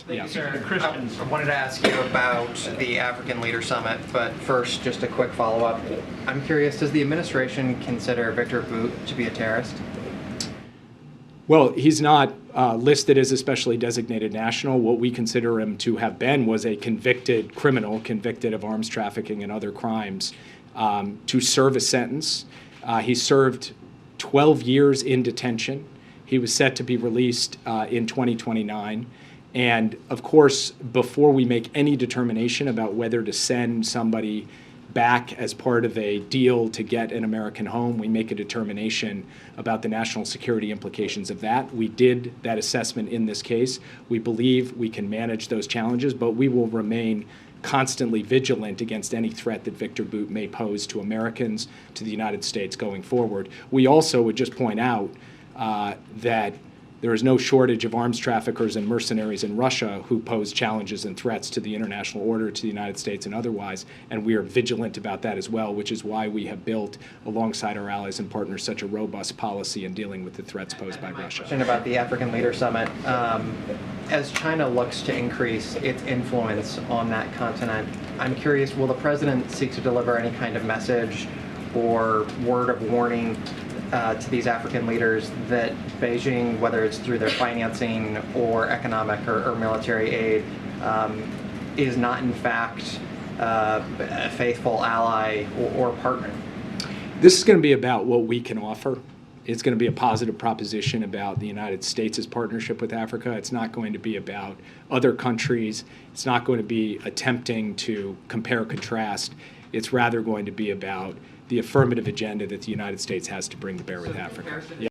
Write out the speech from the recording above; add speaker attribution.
Speaker 1: Thank
Speaker 2: Yeah.
Speaker 1: you, sir. Christians.
Speaker 3: I wanted to ask you about the African Leader Summit, but first, just a quick follow-up. I'm curious, does the administration consider Victor Bout to be a terrorist?
Speaker 2: Well, he's not listed as a specially designated national. What we consider him to have been was a convicted criminal, convicted of arms trafficking and other crimes, to serve a sentence. He served 12 years in detention. He was set to be released in 2029. And of course, before we make any determination about whether to send somebody back as part of a deal to get an American home, we make a determination about the national security implications of that. We did that assessment in this case. We believe we can manage those challenges, but we will remain constantly vigilant against any threat that Victor Bout may pose to Americans, to the United States going forward. We also would just point out that there is no shortage of arms traffickers and mercenaries in Russia who pose challenges and threats to the international order, to the United States and otherwise, and we are vigilant about that as well, which is why we have built, alongside our allies and partners, such a robust policy in dealing with the threats posed by Russia.
Speaker 3: Question about the African Leader Summit. As China looks to increase its influence on that continent, I'm curious, will the president seek to deliver any kind of message or word of warning to these African leaders that Beijing, whether it's through their financing or economic or military aid, is not in fact a faithful ally or partner?
Speaker 2: This is going to be about what we can offer. It's going to be a positive proposition about the United States' partnership with Africa. It's not going to be about other countries. It's not going to be attempting to compare, contrast. It's rather going to be about the affirmative agenda that the United States has to bring to bear with Africa.